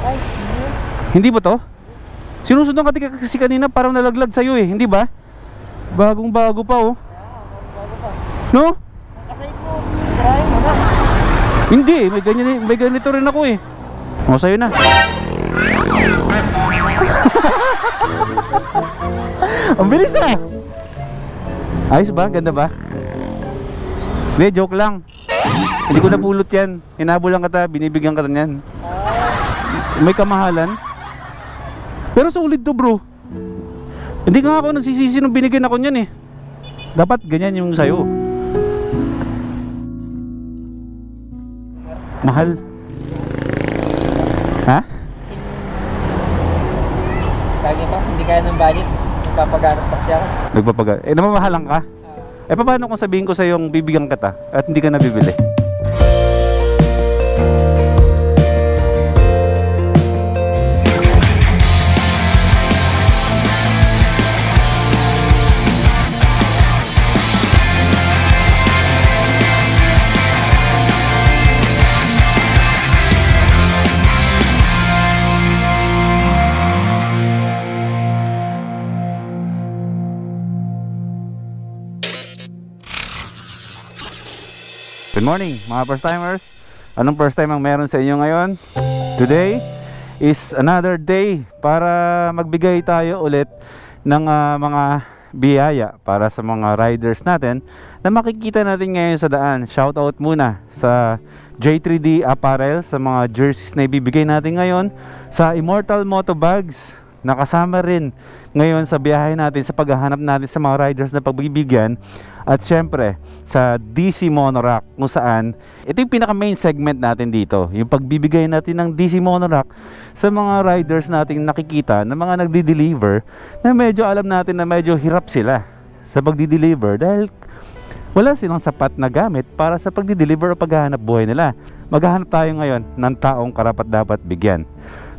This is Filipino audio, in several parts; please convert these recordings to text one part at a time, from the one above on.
Ay, Hindi ba to? Sinusundan ka kasi kanina, parang nalaglag sa'yo eh, hindi ba? Bagong bago pa oh. bago pa. No? Nakasize mo. Tirahin mo na. Hindi, may ganito rin ako eh. O, sa'yo na. Ang bilis ah. Ayos ba? Ganda ba? Hindi, joke lang. Hindi ko napulot yan. Hinabol lang kita, binibigyan ka niyan. May kamahalan. Pero solid to bro. Hindi nga ako nagsisisi nung binigyan ako niyan eh. Dapat ganyan yung sa'yo. Mahal. Ha? Lagi pa, hindi kaya ng budget. Nagpapaganas pa siya ako. Namamahalan ka? Paano kung sabihin ko sa'yo yung bibigyan kita at hindi ka nabibili? Good morning mga first timers. Anong first time ang meron sa inyo ngayon? Today is another day para magbigay tayo ulit ng mga biyaya para sa mga riders natin na makikita natin ngayon sa daan. Shout out muna sa J3D Apparel sa mga jerseys na ibibigay natin ngayon, sa Immortal Moto Bags na kasama rin ngayon sa biyahe natin, sa paghahanap natin sa mga riders na pagbibigyan, at syempre sa DC Monorack kung saan ito yung pinaka main segment natin dito, yung pagbibigay natin ng DC Monorack sa mga riders nating nakikita na mga nagdi-deliver na medyo alam natin na medyo hirap sila sa pagdi-deliver dahil wala silang sapat na gamit para sa pagdi-deliver o paghahanap buhay nila. Maghahanap tayo ngayon ng taong karapat dapat bigyan.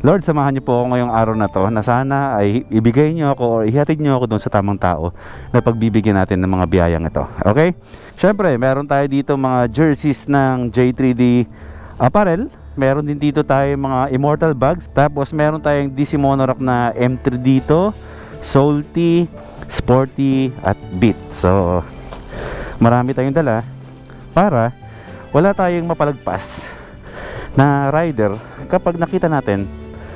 Lord, samahan niyo po ako ngayong araw na to na sana ay ibigay niyo ako o ihatid niyo ako doon sa tamang tao na pagbibigyan natin ng mga biyayang ito. Okay? Syempre, meron tayo dito mga jerseys ng J3D Apparel. Meron din dito tayo mga Immortal Bags. Tapos meron tayong DC Monorack na M3 dito, Salty, Sporty at Beat. So, marami tayong dala para wala tayong mapalagpas na rider kapag nakita natin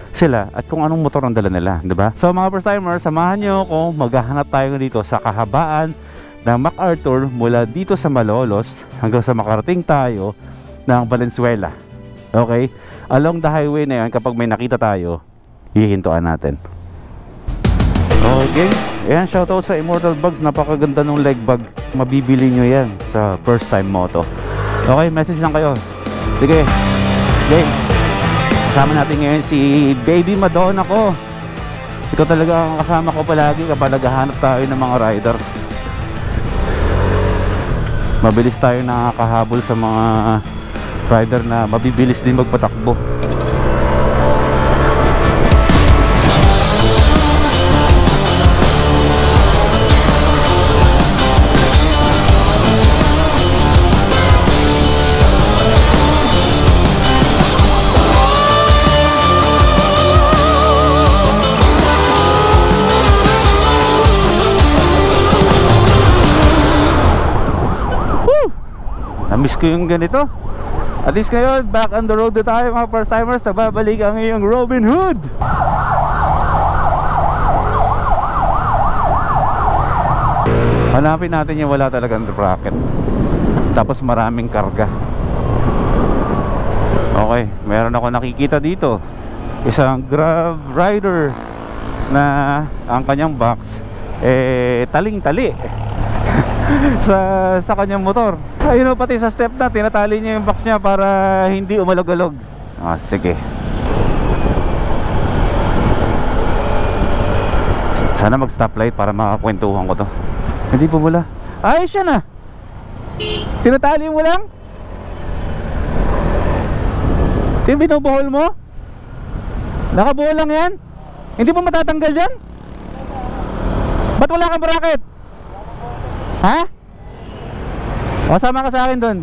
sila at kung anong motor ang dala nila, di ba? So mga first timers, samahan nyo ako, maghahanap tayo dito sa kahabaan ng MacArthur mula dito sa Malolos hanggang sa makarating tayo ng Valenzuela. Okay? Along the highway na yan, kapag may nakita tayo, hihintuan natin. Okay, ayan, shoutout sa Immortal Bags, napakaganda ng leg bag. Mabibili nyo yan sa first time moto. Okay, message lang kayo. Sige, game. Kasama natin ngayon si Baby Madonna ko. Ito talaga ang kasama ko palagi kapag naghahanap tayo ng mga rider. Mabilis tayo nakakahabol sa mga rider na mabibilis din magpatakbo. Miss ko yung ganito. At least ngayon, back on the road na tayo mga first timers. Nababalik ang iyong Robin Hood. Hanapin natin yung wala talagang bracket, tapos maraming karga. Okay, meron ako nakikita dito, isang Grab rider na ang kanyang box taling-tali sa kanyang motor. Ayun o, pati sa step na tinatali niya yung box niya para hindi umalog-alog. Sige. Sana mag stoplight para makakwentuhan ko to. Hindi po mula. Ayos siya na. Tinatali mo lang. Binubuhol mo. Nakabuhol lang yan. Hindi pa matatanggal yan. Ba't wala kang bracket? Ha? O, sama ka sa akin doon.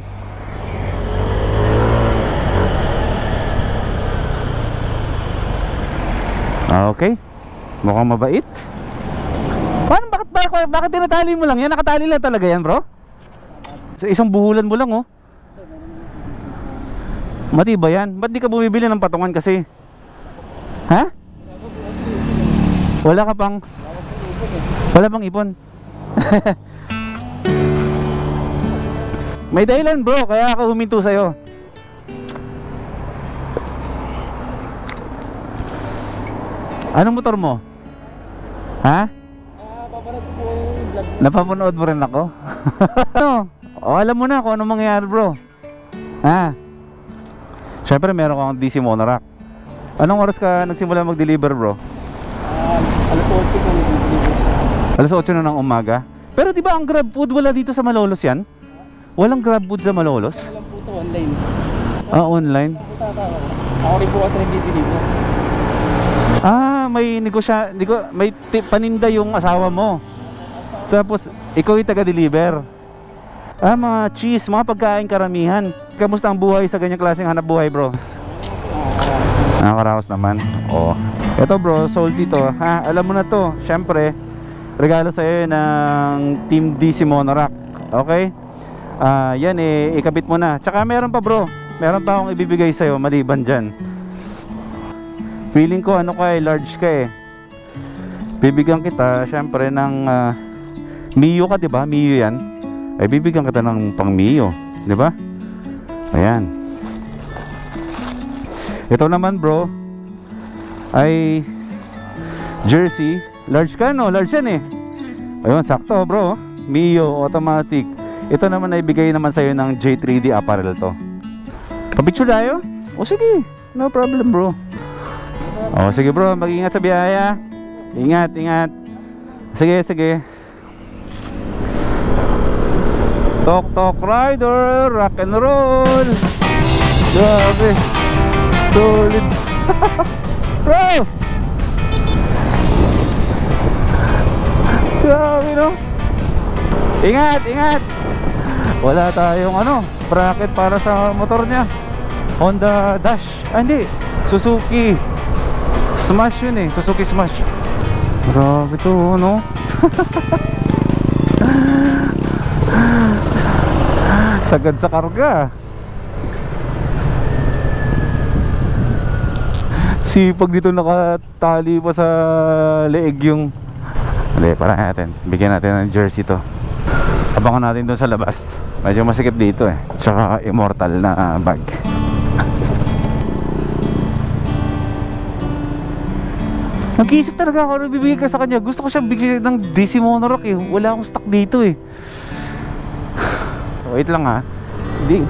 Okay. Mukhang mabait. Paano, bakit tinatali mo lang yan? Nakatali lang talaga yan, bro? Sa isang buhulan mo lang, oh. Matibay yan. Ba't di ka bumibili ng patungan kasi? Ha? Wala pang ipon. May dahilan, bro, kaya ako huminto sa'yo. Anong motor mo? Ha? Napapanood mo rin ako? Ano? O, alam mo na kung anong mangyayari, bro. Ha? Siyempre meron kang DC Monorack. Anong oras ka nagsimula mag-deliver, bro? Alas 8 ko nag-deliver. Alas 8 na ng umaga. Pero di ba ang Grab Food wala dito sa Malolos yan? Walang Grab Food sa Malolos? Alam po ito online. Ah, online? Ako rin po kasi nag-deliver. Ah, may paninda yung asawa mo. Tapos ikaw yung taga-deliver. Ah, mga cheese, mga pagkain karamihan. Kamusta ang buhay sa ganyang klaseng hanap buhay, bro? Nakakaraos naman. Oo. Ito, bro, sold dito. Ha, alam mo na to. Syempre, regalo sa'yo ng Team DC Monorack. Okay? Yan eh, ikabit mo na. Tsaka meron pa, bro. Meron pa akong ibibigay sa'yo maliban dyan. Feeling ko ano ka eh, large ka eh. Bibigyan kita syempre ng Mio ka, 'di ba? Mio 'yan. Ay bibigyan kita ng pang Mio, 'di ba? Ayan. Ito naman, bro, ay jersey. Large ka, no? Large yan eh. Ayun, sakto, bro. Mio automatic. Ito naman ay bigay naman sa'yo ng J3D apparel to. Papicture tayo? O sige, no problem, bro. O sige, bro, mag-ingat sa biyaya. Ingat, ingat. Sige, sige. Tok Tok Rider, rock and roll. Grabe. Solid. Bro. Grabe, no? Ingat, ingat. Wala tayong bracket para sa motor niya. Honda Dash. Ah, hindi. Suzuki Smash yun eh. Suzuki Smash. Grabe to, no? Sagad sa karga. Sipag dito, nakatali pa sa leeg yung... Hindi, para natin. Bigyan natin ng jersey to. Abangan natin doon sa labas. Medyo masikip dito eh. Tsaka immortal na bag. Nag-iisip talaga ako na bibigay ka sa kanya. Gusto ko siya bigyan ng DC Monorack eh. Wala akong stock dito eh. Wait lang ha.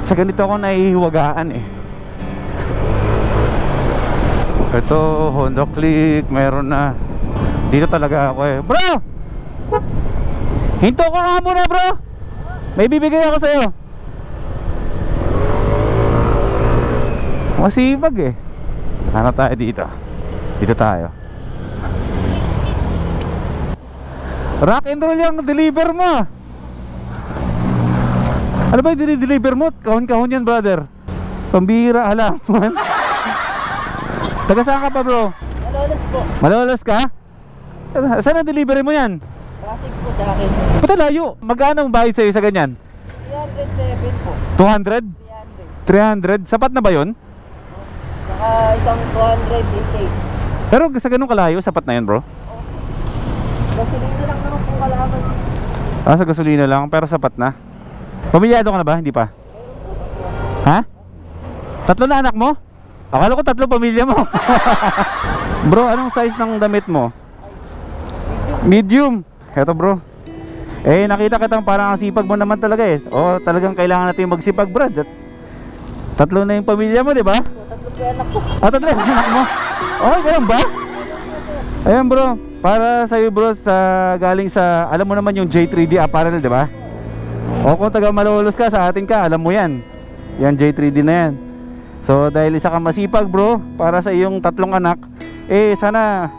Sa ganito ako naihiwagaan eh. Ito, Honda Click. Meron na. Dito talaga ako eh. Bro! Hinto ko nga muna, bro. May bibigay ako sa'yo. Masipag eh. Ano tayo dito? Dito tayo. Rock and roll yung deliver mo. Ano ba yung deliver mo? Kahon-kahon yan, brother. Pambira, halaman. Taga saan ka pa, bro? Malolos po. Malolos ka? Saan ang delivery mo yan? Pasig po sa akin. Pata layo. Magkano ang bayad sa'yo sa ganyan? 307 po. 200? 300. 300? Sapat na ba yun? Saka isang 288. Pero sa ganun kalayo, sapat na yun, bro? Gasolina lang naman pong kalaban. Ah, sa gasolina lang, pero sapat na. Pamilyado ka na ba? Hindi pa? Ha? 3 na anak mo? Akala ko 3 pamilya mo. Bro, anong size ng damit mo? Medium. Eto, bro. Eh, nakita kitang parang ang sipag mo naman talaga eh. O, talagang kailangan natin magsipag, brad. 3 na yung pamilya mo, di ba? 3 anak po. Ah, 3 yung anak mo? Okay, ganun ba? Ayan, bro. Para sa'yo, bro, galing sa, alam mo naman yung J3D apparel, di ba? O kung taga Malolos ka, sa atin ka, alam mo yan. Yan, J3D na yan. So, dahil isa kang masipag, bro, para sa iyong 3 anak, eh, sana,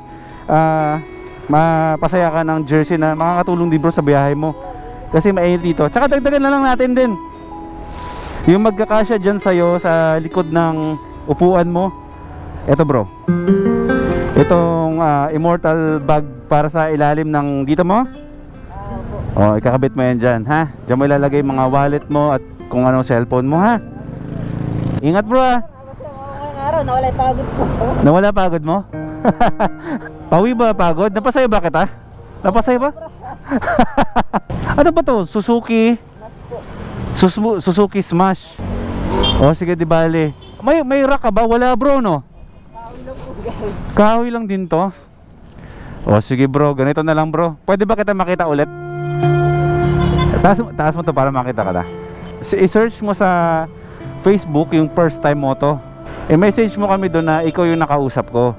mapasaya ka ng jersey na makakatulong din, bro, sa biyahe mo. Kasi mainit dito. Tsaka dagdagan na lang natin din yung magkakasya dyan sa'yo sa likod ng upuan mo. Eto, bro. Itong immortal bag para sa ilalim ng dito mo? Oh, ikakabit mo yan dyan, ha? Diyan mo ilalagay mga wallet mo at kung anong cellphone mo, ha? Ingat bro, ha? Araw, nawala yung pagod ko. Nawala pagod mo? Pawi ba pagod? Napasaya ba kita? Napasaya ba? Ano ba to? Suzuki? Suzuki Smash. Oh, sige, di bale. May rack ka ba? Wala bro, no? Kahoy lang din to. Oh, sige bro, ganito na lang bro. Pwede ba kita makita ulit? Taas mo to para makita ka na. I-search mo sa Facebook yung first time mo to. I-message mo kami doon na ikaw yung nakausap ko.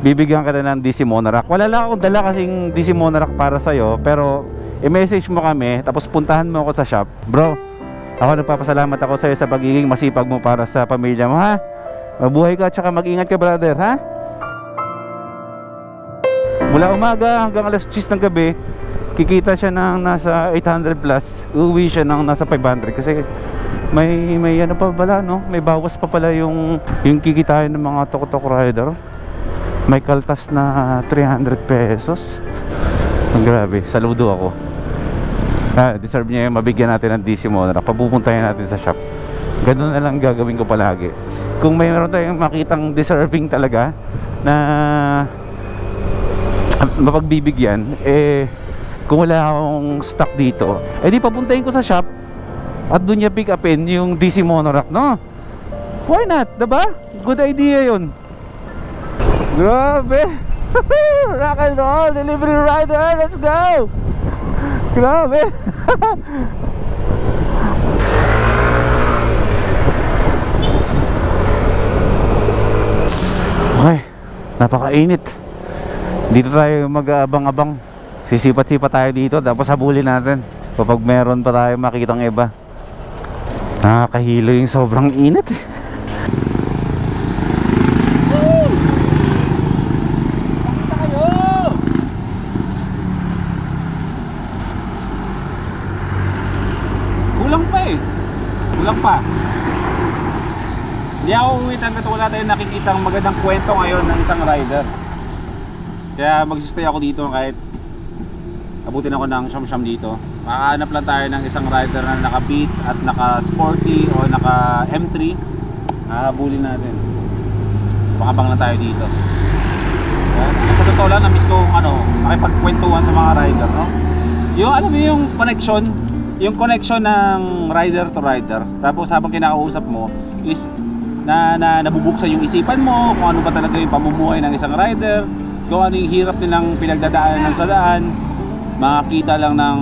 Bibigyan kita ng DC Monorack. Wala lang akong dala kasing DC Monorack para sa'yo, pero i-message mo kami, tapos puntahan mo ako sa shop. Bro, ako nagpapasalamat ako sa'yo sa pagiging masipag mo para sa pamilya mo, ha? Mabuhay ka, tsaka mag-ingat ka brother, ha? Mula umaga hanggang alas 10 ng gabi, kikita siya ng nasa 800 plus, uuwi siya ng nasa 500 kasi may ano pa pala, no? May bawas pa pala yung kikitain ng mga tuk-tuk rider. May kaltas na 300 pesos. Ang grabe, saludo ako. Deserve niya yung mabigyan natin ng DC Monorack. Papupuntahin natin sa shop. Ganun na lang gagawin ko palagi. Kung mayroon tayong makitang deserving talaga na mapagbibigyan, kung wala akong stock dito, di papuntahin ko sa shop at doon niya pick upin yung DC Monorack, no? Why not, diba? Good idea yun. Grabe. Rock and roll, delivery rider, let's go. Grabe. Okay, napakainit. Dito tayo mag-aabang-abang. Sisipat-sipat tayo dito, tapos habulin natin kapag meron pa tayo makitang iba. Nakakahilo yung sobrang init. Kulang pa eh. Kulang pa. Hindi ako uwi hanggat wala tayong nakikitang magandang kwento ngayon ng isang rider. Kaya magsistay ako dito kahit abutin ako ng siyam-siyam dito. Makahanap lang tayo ng isang rider na naka-beat at naka-sporty o naka-M3. Habulin natin. Pakabang lang tayo dito. Sa totoo lang, na-miss ko makipagkwentuhan sa mga rider, no? Yung alam mo yung connection ng rider to rider. Tapos habang kinakausap mo is nabubuksan yung isipan mo kung ano ba talaga yung pamumuhay ng isang rider, kung ano yung hirap nilang pinagdadaanan sa daan. Makakita lang ng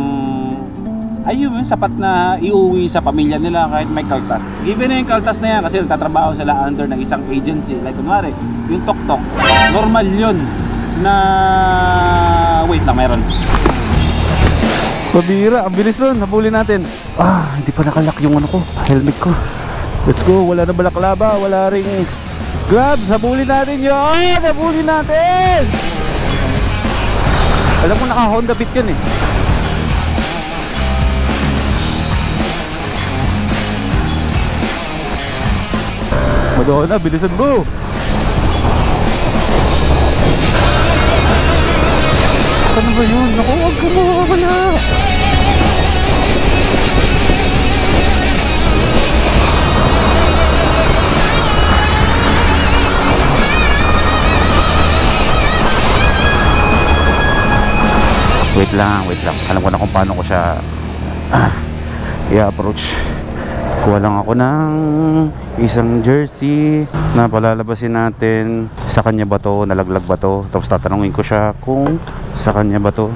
ayun, sapat na iuwi sa pamilya nila kahit may kaltas. Given na yung kaltas na yan kasi nagtatrabaho sila under ng isang agency. Like kunwari, yung tok-tok, normal yun na wait lang, meron. Pabira, ang bilis nun, habulin natin. Hindi pa nakalak yung ano ko, helmet ko. Let's go, wala na balaklava, wala ring gloves. Habulin natin yun, habulin natin. Alam ko naka Honda Beat yun eh. Madonna, bilisan mo. Ano ba yun? Naku, huwag ka mawawala. Wait lang. Alam ko na kung paano ko siya i-approach. Kuha lang ako ng isang jersey na palalabasin natin. Sa kanya ba to? Nalaglag ba to? Tapos tatanungin ko siya kung sa kanya ba to.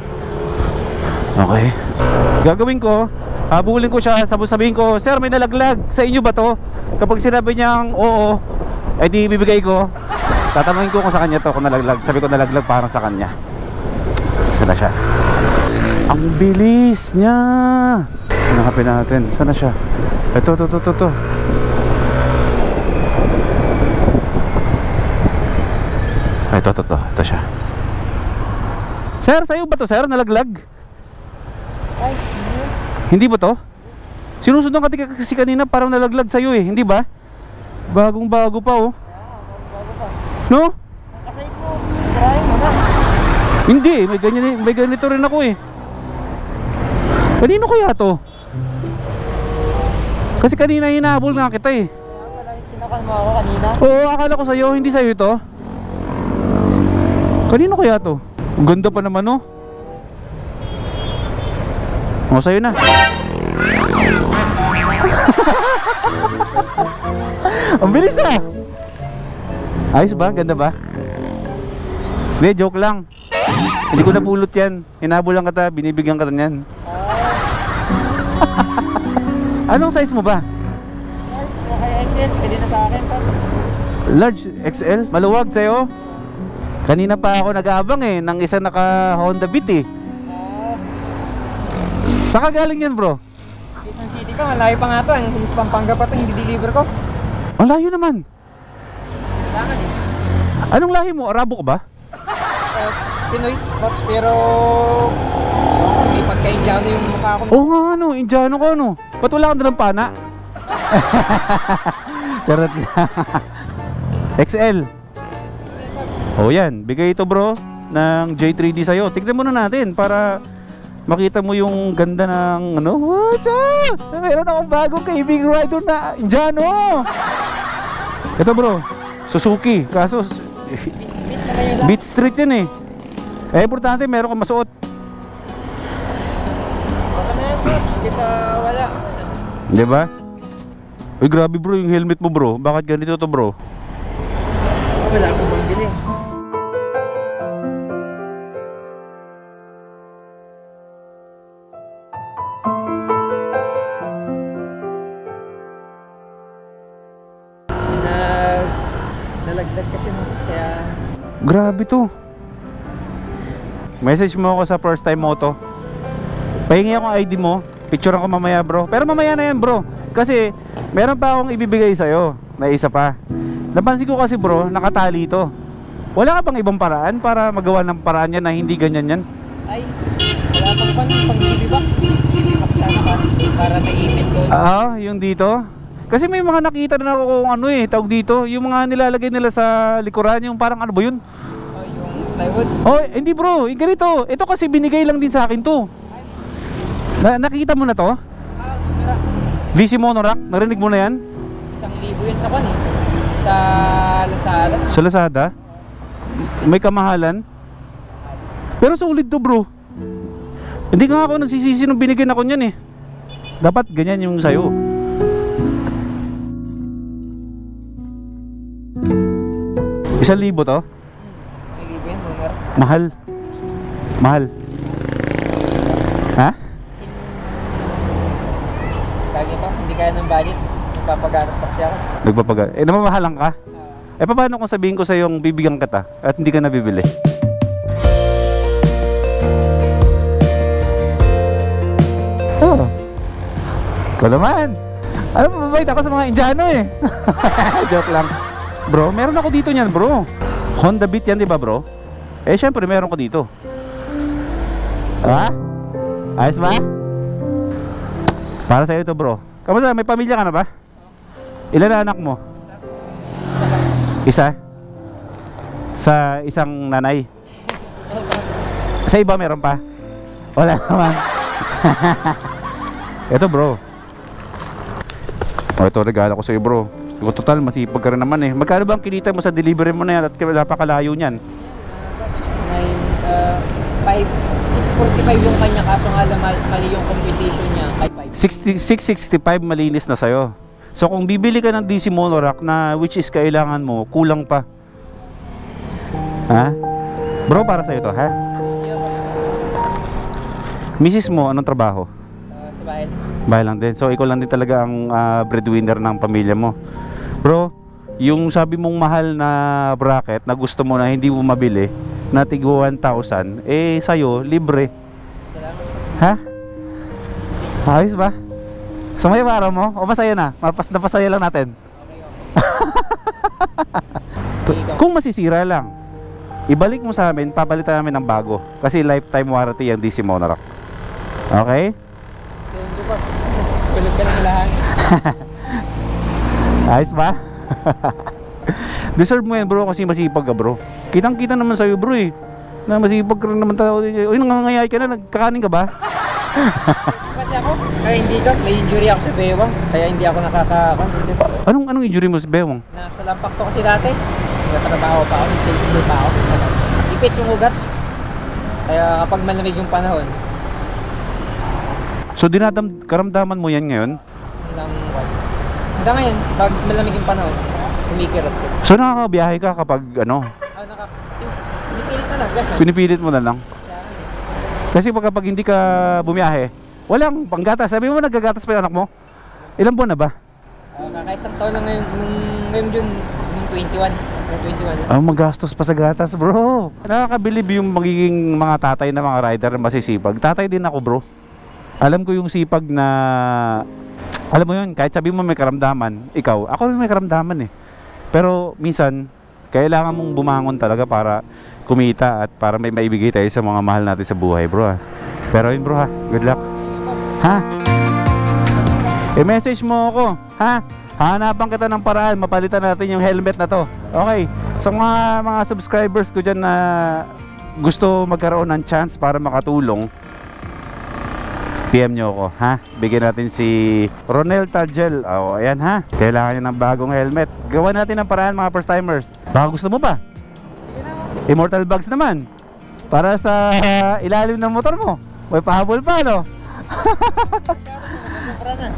Okay. Gagawin ko, habulin ko siya, sabihin ko, sir, may nalaglag. Sa inyo ba to? Kapag sinabi niyang oo, di bibigay ko. Tatanungin ko kung sa kanya to, kung nalaglag. Sabi ko nalaglag parang sa kanya. Sana siya. Ang bilis niya. Hanapin natin. Sana siya? Ito. Ito siya. Sir, sa'yo ba to, sir? Nalaglag? Ay, hindi ba to? Sinusundan ka kasi kanina, parang nalaglag sa'yo eh. Hindi ba? Bagong bago pa oh. bago pa. No? Ang kasize mo. Hindi, may ganito rin ako eh. Kanino kaya to? Kasi kanina hinahabol nga kita eh. Wala yung tinakal mo ako kanina. Oo, akala ko sa'yo, hindi sa'yo ito. Kanino kaya to? Ang ganda pa naman oh. O, sa'yo na. Ang bilis ah. Ayos ba? Ganda ba? Hindi, joke lang. Hindi ko napulot yan. Hinabulan kita, binibigyan ka niyan. Anong size mo ba? Kaya XL, pwede na sa akin. Large XL? Maluwag sa'yo? Kanina pa ako nag-aabang eh ng isang naka Honda Beat eh. Saan ka galing yan bro? Quezon City ka, malayo pa nga to. Ang Hilis Pampanga pa to, hindi deliver ko. Ang layo naman. Kailangan eh. Anong lahi mo? Arabo ka ba? Pinoy, Pops, pero may pagka-Indiano yung mukha ko. Oo nga ano, Indiano ko ano. Ba't wala kang dalang pana? Charot lang. XL. O yan, bigay ito bro ng J3D sa'yo. Tignan muna natin para makita mo yung ganda ng ano. Wacha! Meron akong bagong kaibigang rider na Indiano. Ito bro, Suzuki. Kaso Beat Street yan eh. Eh importante meron kang masuot. Baka na yan, Pops, kesa wala. Diba? Uy grabe bro yung helmet mo bro. Bakit ganito to bro? Wala akong bumili. Nalagdag kasi mo, kaya... Grabe to. Message mo ako sa First Time Moto. Pahingi akong ID mo. Picturean ko mamaya bro. Pero mamaya na yan bro. Kasi meron pa akong ibibigay sa'yo na isa pa. Napansin ko kasi bro, nakatali ito. Wala ka pang ibang paraan para magawa ng paraan yan na hindi ganyan yan? Ay, wala pang TV box. TV box sana ka, para maipit doon. Yung dito. Kasi may mga nakita na ako kung ano eh, tawag dito. Yung mga nilalagay nila sa likuran, yung parang ano ba yun? Yung plywood. Oh, hindi bro, yung ganito. Ito kasi binigay lang din sa akin to. Nakikita mo na to? DC Monorack, narinig mo na yan? 1,000 yun sa kwan eh. Sa Lazada. Sa Lazada? May kamahalan? Pero solid to bro. Hindi nga ako nagsisisi nung binigyan ako niyan eh. Dapat ganyan yung sayo. 1,000 to? Nagiging motor. Mahal. Mahal. Ha? Lagi pa, hindi kaya ng budget. Nagpapaganas pa kasi ako. Namamahalan ka? Paano kung sabihin ko sa yung bibigyan kita at hindi ka nabibili? Oh. Ikaw naman. Alam mo, mabait ako sa mga Indiano eh. Joke lang. Bro, meron ako dito niyan bro. Honda Beat yan, di ba bro? Eh syempre meron ko dito. Ha? Ayos ba? Para sa'yo ito bro. Kamusta? May pamilya ka na ba? Ilan na anak mo? Isa? Sa isang nanay? Sa iba meron pa? Wala naman. Ito bro. Ito regalo ko sa'yo bro. Total masipag ka rin naman eh. Magkano ba ang kinita mo sa delivery mo na yan at napakalayo niyan? May 645 yung kanya, kaso nga lang mali yung computation niya. 665 malinis na sa'yo. So kung bibili ka ng DC Monorack na which is kailangan mo, kulang pa. Ha? Bro, para sa'yo to ha? Misis mo, anong trabaho? Sa bahay. Bahay lang din. So ikaw lang din talaga ang breadwinner ng pamilya mo. Bro, yung sabi mong mahal na bracket na gusto mo na hindi mo mabili na tig 1,000, eh sa'yo, libre. Ha? Ayos ba? Sumaya para mo? O masaya na? Napasaya lang natin. Kung masisira lang, ibalik mo sa amin, papalitan namin ng bago. Kasi lifetime warranty yung DC Monorack. Okay? Thank you, Pops. Kulog ka ng lahat. Ayos ba? Deserve mo yan bro kasi masipag ka bro. Kitang kita naman sa'yo bro eh. Na masipag ka rin naman tao. Uy, nangangayay ka na, nagkakanin ka ba? Kasi ako, kaya hindi ka, may injury ako sa bewang. Kaya hindi ako nakakakan. Anong injury mo sa bewang? Nasa lampak to kasi dati. Nagtatrabaho pa ako, nag-sales pa ako. Ipit yung ugat. Kaya kapag malamig yung panahon, So karamdaman mo yan ngayon? hanggang ngayon, pag malamig yung panahon, kumikirot ko. So nakakabiyahe ka kapag ano? Pinipilit na lang, gano'n. Pinipilit mo na lang? Kasi kapag hindi ka bumiyahe, walang panggatas. Sabi mo naggagatas pa yung anak mo? Ilang buwan na ba? Kakaisang taon lang ngayon June, nung 21. Magastos pa sa gatas, bro. Nakakabilib yung magiging mga tatay na mga rider na masisipag. Tatay din ako, bro. Alam ko yung sipag na, alam mo yun, kahit sabi mo may karamdaman, ikaw, ako rin may karamdaman eh. Pero minsan, kailangan mong bumangon talaga para kumita at para may maibigay tayo sa mga mahal natin sa buhay, bro. Pero yun, bro, ha. Good luck. Ha? I-message mo ako, ha? Hanapan kita ng paraan, mapalitan natin yung helmet na to. Okay, sa mga subscribers ko dyan na gusto magkaroon ng chance para makatulong, PM nyo ako, ha? Bigyan natin si Ronel Tadjel. Ayan, ha? Kailangan nyo ng bagong helmet. Gawa natin ng paraan, mga first timers. Baka gusto mo pa? Immortal Bags naman. Para sa ilalim ng motor mo. May pahabol pa, no?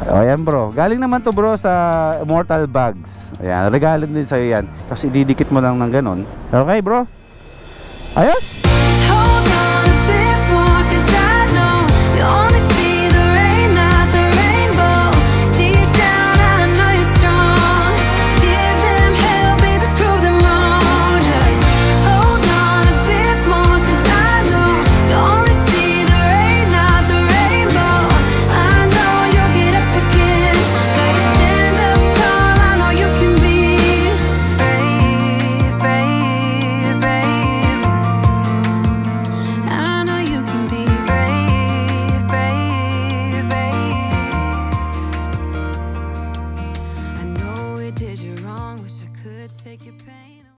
Ayan, bro. Galing naman to, bro, sa Immortal Bags. Ayan, regalo din sa'yo yan. Tapos ididikit mo lang ng ganun. Okay, bro? Ayos?